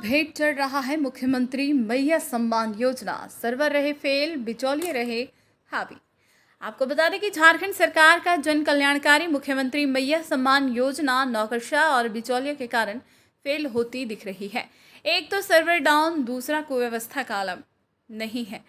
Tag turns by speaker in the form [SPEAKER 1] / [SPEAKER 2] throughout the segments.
[SPEAKER 1] भेंट चढ़ रहा है मुख्यमंत्री मैया सम्मान योजना। सर्वर रहे फेल, बिचौलिए रहे हावी। आपको बता दें कि झारखंड सरकार का जन कल्याणकारी मुख्यमंत्री मैया सम्मान योजना नौकरशाह और बिचौलियों के कारण फेल होती दिख रही है। एक तो सर्वर डाउन, दूसरा कुव्यवस्था का आलम नहीं है।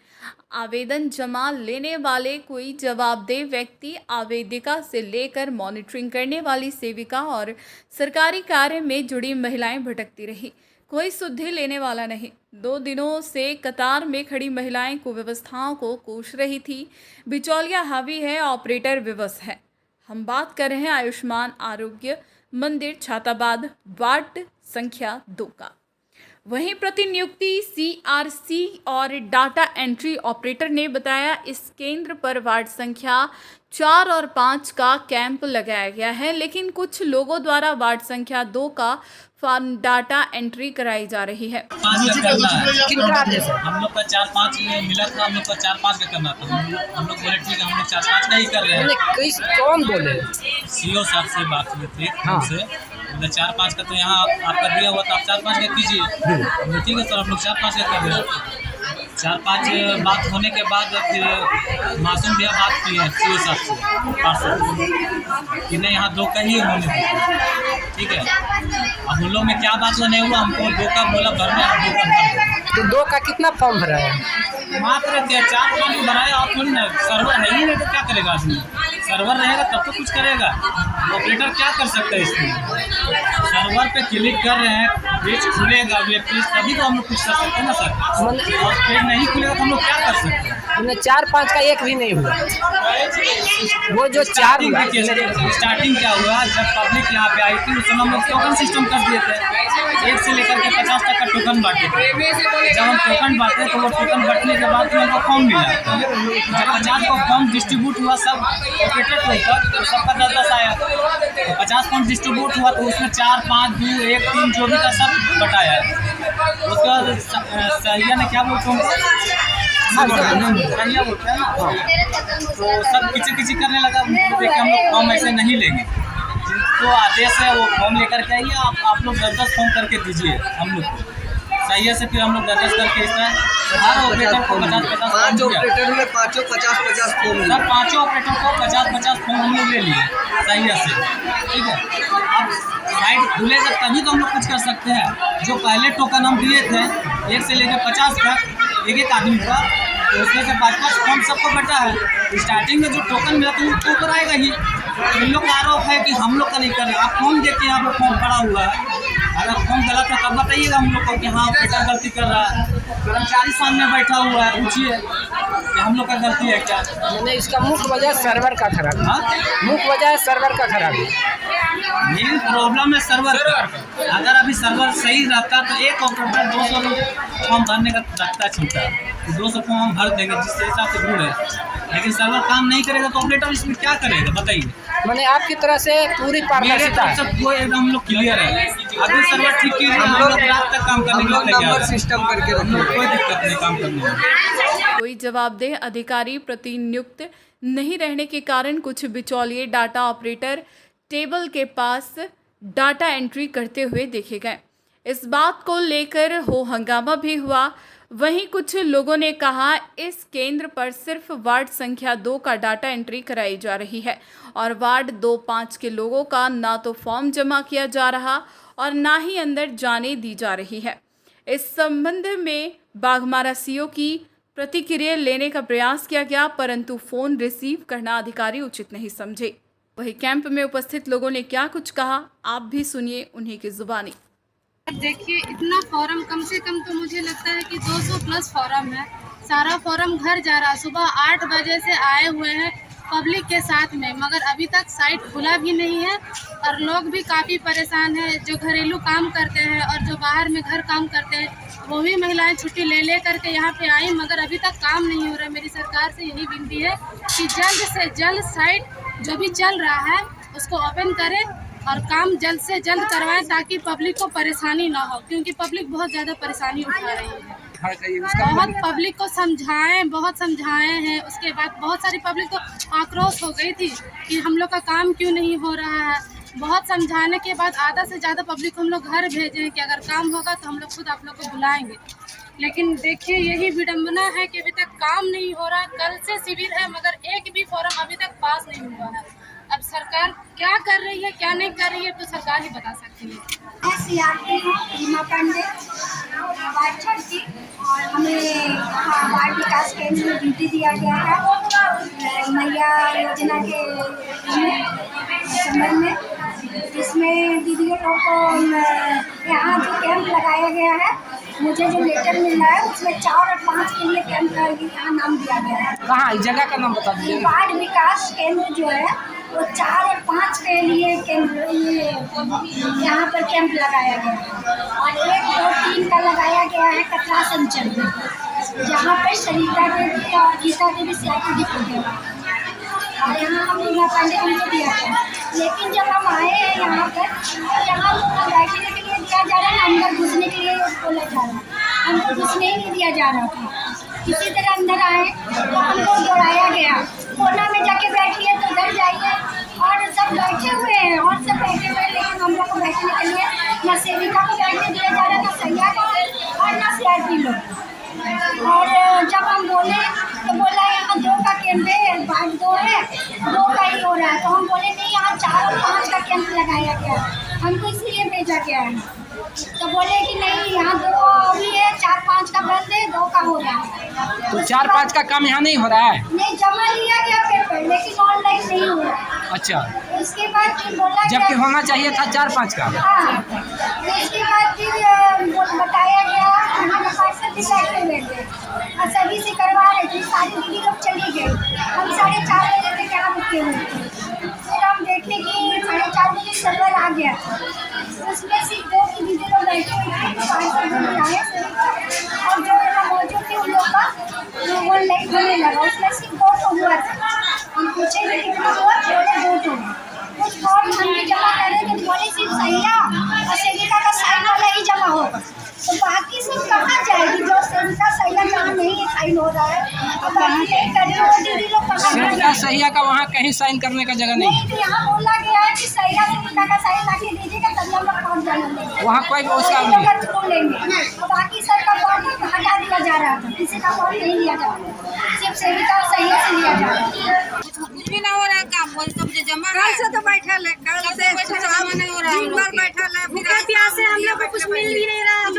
[SPEAKER 1] आवेदन जमा लेने वाले कोई जवाबदेह व्यक्ति, आवेदिका से लेकर मॉनिटरिंग करने वाली सेविका और सरकारी कार्य में जुड़ी महिलाएं भटकती रही। कोई सुधि लेने वाला नहीं। 2 दिनों से कतार में खड़ी महिलाएं कुव्यवस्थाओं को कोस रही थी। बिचौलिया हावी है, ऑपरेटर विवश है। हम बात कर रहे हैं आयुष्मान आरोग्य मंदिर छाताबाद वार्ड संख्या 2 का। वहीं प्रतिनियुक्ति सीआरसी और डाटा एंट्री ऑपरेटर ने बताया, इस केंद्र पर वार्ड संख्या 4 और 5 का कैंप लगाया गया है, लेकिन कुछ लोगों द्वारा वार्ड संख्या 2 का फॉर्म डाटा एंट्री कराई जा रही है।
[SPEAKER 2] हम लोग का 4-5 मिला था, हम लोग का 4-5 का करना था। हम लोग बोले ठीक है, हम लोग 4-5 का ही कर रहे हैं।
[SPEAKER 3] कौन बोले?
[SPEAKER 2] सीओ साहब से बात हुई थी हमसे, बोले 4-5 का तो यहाँ आपका दिया हुआ था, आप 4-5 का कीजिए। ठीक है सर, हम लोग 4-5 का कर रहे हैं। 4-5 बात होने के बाद फिर मासूम भैया बात की है सीओ साहब से पार्षद कि नहीं, यहाँ 2 का ही होने दीजिए। ठीक है, अब हम लोग में क्या बात नहीं हुआ, हमको 2 का बोला भरना है, 2 का भर।
[SPEAKER 3] तो 2 का कितना फॉर्म भरा है?
[SPEAKER 2] मात्र 4 फॉर्म भराया और थोड़ी ना, सर्वर है ही नहीं तो क्या करेगा आदमी। सर्वर रहेगा तब तो कुछ करेगा, ऑपरेटर क्या कर सकता है इसमें। सर्वर पे क्लिक कर रहे हैं, पेज खुलेगा वेब पेज, तभी तो हम लोग कुछ कर सकते हैं ना सर। और पेज नहीं खुलेगा तो हम लोग क्या कर सकते हैं।
[SPEAKER 3] 4-5 का एक भी नहीं हुआ। वो जो 4
[SPEAKER 2] स्टार्टिंग क्या हुआ, जब पब्लिक यहाँ पे आई थी उस समय हम लोग टोकन सिस्टम कर दिए थे। 1 से लेकर के 50 तक का टोकन बांटे थे। जब हम टोकन बांटे तो वो टोकन बांटने के बाद हमको फॉर्म मिला। जब 50 को फॉर्म डिस्ट्रीब्यूट हुआ सब ऑपरेटर के ऊपर, तो सबका 10-10 आया। तो 50 फॉर्म डिस्ट्रीब्यूट हुआ तो उसमें 4, 5, 2, 1, 3 जो भी था सब बटाया। उसके बाद सहिया ने क्या बोलते हैं, सहिया बोलते हैं ना, तो सब किची करने लगा। देखिए हम लोग फॉर्म ऐसे नहीं लेंगे, जिनको आदेश है वो फॉर्म लेकर के आइए। आप लोग 10-10 फॉर्म करके दीजिए हम लोग को। सही है से फिर हम लोग 10-10 करके इसका हर ऑपरेटर को 50-50
[SPEAKER 4] 5 ऑपरेटर में 5 50-50 फॉर्म
[SPEAKER 2] सर, 5 ऑपरेटर को 50-50 फॉर्म हम लोग ले लिए सही है से। ठीक है, अब साइट खुलेगा तभी तो हम लोग कुछ कर सकते हैं। जो पहले टोकन हम दिए थे 1 से लेकर 50 तक एक आदमी का, तो उसमें से 5-5 फॉर्म सबको बटा है। स्टार्टिंग में जो टोकन मिला तो वो ऊपर आएगा ही। इन लोग का आरोप है कि हम लोग का नहीं कर रहे। आप फॉर्म देखिए, यहाँ पर फॉर्म पड़ा हुआ है। अगर फॉर्म गलत है तब बताइएगा हम लोग को कि हाँ ऑपरेटर गलती कर रहा है। कर्मचारी सामने बैठा हुआ है, पूछिए कि हम लोग का गलती है क्या।
[SPEAKER 3] मैंने इसका मुख्य वजह सर्वर का खराब है। मुख्य वजह है सर्वर का खराब है।
[SPEAKER 2] मेन प्रॉब्लम है सर्वर का। अगर अभी सर्वर सही रहता तो एक ऑपरेटर 200 फॉर्म भरने का रखता क्षमता, 200 फॉर्म हम भर देंगे जिससे हिसाब से भूल है। लेकिन सर्वर काम नहीं करेगा तो ऑपरेटर इसमें क्या करेगा बताइए।
[SPEAKER 3] मैंने आपकी तरह से पूरी पारदर्शिता है।
[SPEAKER 2] सब वो एकदम हम लोग क्लियर है। अभी सर्वर ठीक कीजिए, हम लोग रात तक काम करने के लिए तैयार हैं।
[SPEAKER 4] सिस्टम करके रखिए,
[SPEAKER 2] कोई दिक्कत नहीं काम करने में।
[SPEAKER 1] कोई जवाबदेह अधिकारी प्रतिनियुक्त नहीं रहने के कारण कुछ बिचौलिए डाटा ऑपरेटर टेबल के पास डाटा एंट्री करते हुए देखे गए। इस बात को लेकर हो हंगामा भी हुआ। वहीं कुछ लोगों ने कहा, इस केंद्र पर सिर्फ वार्ड संख्या 2 का डाटा एंट्री कराई जा रही है और वार्ड 2-5 के लोगों का ना तो फॉर्म जमा किया जा रहा और ना ही अंदर जाने दी जा रही है। इस संबंध में बाघमारा सीओ की प्रतिक्रिया लेने का प्रयास किया गया, परंतु फोन रिसीव करना अधिकारी उचित नहीं समझे। वही कैंप में उपस्थित लोगों ने क्या कुछ कहा, आप भी सुनिए उन्हीं की जुबानी।
[SPEAKER 5] देखिए, इतना फॉर्म कम से कम तो मुझे लगता है कि 200 प्लस फॉर्म है। सारा फॉर्म घर जा रहा है। सुबह 8 बजे से आए हुए हैं पब्लिक के साथ में, मगर अभी तक साइट खुला भी नहीं है और लोग भी काफ़ी परेशान हैं। जो घरेलू काम करते हैं और जो बाहर में घर काम करते हैं वो भी महिलाएं छुट्टी ले करके यहाँ पे आई, मगर अभी तक काम नहीं हो रहा है। मेरी सरकार से यही विनती है कि जल्द से जल्द साइट जो भी चल रहा है उसको ओपन करें और काम जल्द से जल्द करवाएं ताकि पब्लिक को परेशानी ना हो, क्योंकि पब्लिक बहुत ज़्यादा परेशानी उठा रही है। बहुत पब्लिक को बहुत समझाए हैं। उसके बाद बहुत सारी पब्लिक तो आक्रोश हो गई थी कि हम लोग का काम क्यों नहीं हो रहा है। बहुत समझाने के बाद आधा से ज़्यादा पब्लिक हम लोग घर भेजे हैं कि अगर काम होगा तो हम लोग खुद आप लोग को बुलाएंगे। लेकिन देखिए यही विडम्बना है कि अभी तक काम नहीं हो रहा। कल से शिविर है मगर एक भी फॉर्म अभी तक पास नहीं हुआ है। अब सरकार क्या कर रही है क्या नहीं कर रही है तो सरकार ही बता सकती है।
[SPEAKER 6] सीआरपी हूँ रीमा पांडे वार्ड 36 और हमें यहाँ वार्ड विकास केंद्र में ड्यूटी दिया गया है मैया योजना के संबंध में, जिसमें दीदियों लोगों को यहाँ जो कैंप लगाया गया है, मुझे जो लेटर मिल रहा है उसमें 4 और 5 के लिए कैंप का यहाँ नाम दिया गया है।
[SPEAKER 3] कहाँ इस जगह का नाम बता दीजिए।
[SPEAKER 6] वार्ड विकास केंद्र जो है वो 4 और 5 के लिए केंद्र यहाँ पर कैंप लगाया गया है और 1, 2, 3 का लगाया गया है कटरा संचल में, जहाँ पर सरिता देवी और गीता देवी सीआरपी डिपो गया और यहाँ हम रीमा पांडे हमको दिया गया। लेकिन जब हम आए हैं यहाँ पर तो यहाँ बैठने के लिए दिया जा रहा है, अंदर घुसने के लिए बोला जा रहा है, हमको घुसने ही नहीं दिया जा रहा था। किसी तरह अंदर आए तो हमको दौड़ाया गया, कोना में जाके बैठिए तो उधर जाइए और सब बैठे हुए हैं और सब बैठे हुए हैं, लेकिन हम लोग को बैठने के लिए न सेविका को बैठने दिया जा रहा, न सैया को और न सीआरपी लोग। और जब हम बोले तो बोला यहाँ 2 का कैंप है, वार्ड 2 है, 2 का ही हो रहा है। तो हम बोले नहीं, यहाँ 4 और 5 का कैंप लगाया गया, हमको इसलिए भेजा गया है। तो बोले कि नहीं, यहाँ 2 भी है, 4, 5 का बंद है, 2 का हो रहा है।
[SPEAKER 3] तो 4, 5 का काम यहाँ नहीं हो रहा है?
[SPEAKER 6] नहीं, जमा लिया गया पेपर, लेकिन ऑनलाइन नहीं हो रहा है।
[SPEAKER 3] अच्छा,
[SPEAKER 6] उसके बाद फिर बोला
[SPEAKER 3] जबकि होना चाहिए था 4, 5 का।
[SPEAKER 6] हाँ, तो इसके बाद फिर बताया गया, हमारे पार्षद भी बैठे हुए थे और सभी से करवा रहे थे, सारी दीदी लोग चली गई, हम 4:30 बजे तक यहाँ रुके हुए थे। फिर हम देखते कि 4:30 बजे सर्वर आ गया, उसमें सिर्फ 2 की दीदी लोग बैठे हुए थे, पार्षद भी आए और जो मौजूद थे उन लोग का वो लाइट होने लगा, उसमें सिर्फ 2 तो हुआ था। हम पूछे कि कितना हुआ, बोले 2 तो। कुछ फॉर्म हम भी जमा कर रहे थे, बोले सिर्फ सैया और सेविका का साइन वाला ही जमा होगा, तो बाकी सब कहाँ जाएगी? जो सेविका सैया जहाँ नहीं साइन हो रहा है और बाकी नहीं कर रहे हो दीदी लोग कहाँ
[SPEAKER 3] सेविका सैया का वहाँ कहीं साइन करने का जगह नहीं।
[SPEAKER 6] तो यहाँ बोला गया है कि सैया सेविका का साइन लाके दीजिएगा तब हम लोग फॉर्म जमा लेंगे,
[SPEAKER 3] वहाँ कोई उसका नहीं
[SPEAKER 6] थ्रू लेंगे। तो बाकी सर का फॉर्म हटा दिया जा रहा था, किसी का फॉर्म नहीं लिया जा रहा, सिर्फ सेविका और सैया से लिया जा रहा है।
[SPEAKER 7] कुछ भी ना हो रहा है काम, बोल तो मुझे जमा कल से तो बैठल है, कल से जमा नहीं हो रहा है, दिन भर बैठल है, भूखे प्यासे हम लोग को कुछ मिल ही नहीं रहा है।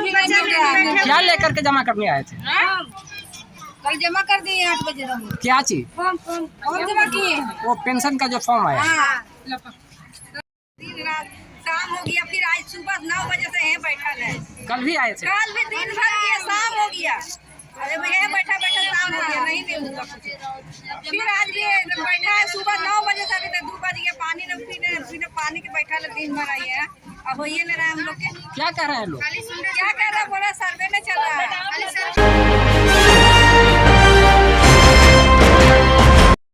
[SPEAKER 3] क्या लेकर के जमा करने आए थे?
[SPEAKER 7] कल जमा कर दिए 8 बजे हम।
[SPEAKER 3] क्या चीज?
[SPEAKER 7] फॉर्म जमा किए।
[SPEAKER 3] वो पेंशन का जो फॉर्म आया।
[SPEAKER 7] दिन रात शाम हो गया, फिर आज सुबह 9 बजे से यहीं बैठल है।
[SPEAKER 3] कल भी आए थे?
[SPEAKER 7] कल भी दिन भर किया, शाम हो गया, अरे भैया बैठा शाम हो गया, नहीं हुआ कुछ। फिर आज भी बैठा है सुबह 9 बजे से अभी तक 2 बज गया, पानी न पीने पानी के बैठा है, दिन भर आई है, अब हो ही नहीं रहा है हम लोग के।
[SPEAKER 3] क्या कह रहे हैं लोग?
[SPEAKER 7] क्या कह रहे हैं, बोला सर्वे में चल रहा है।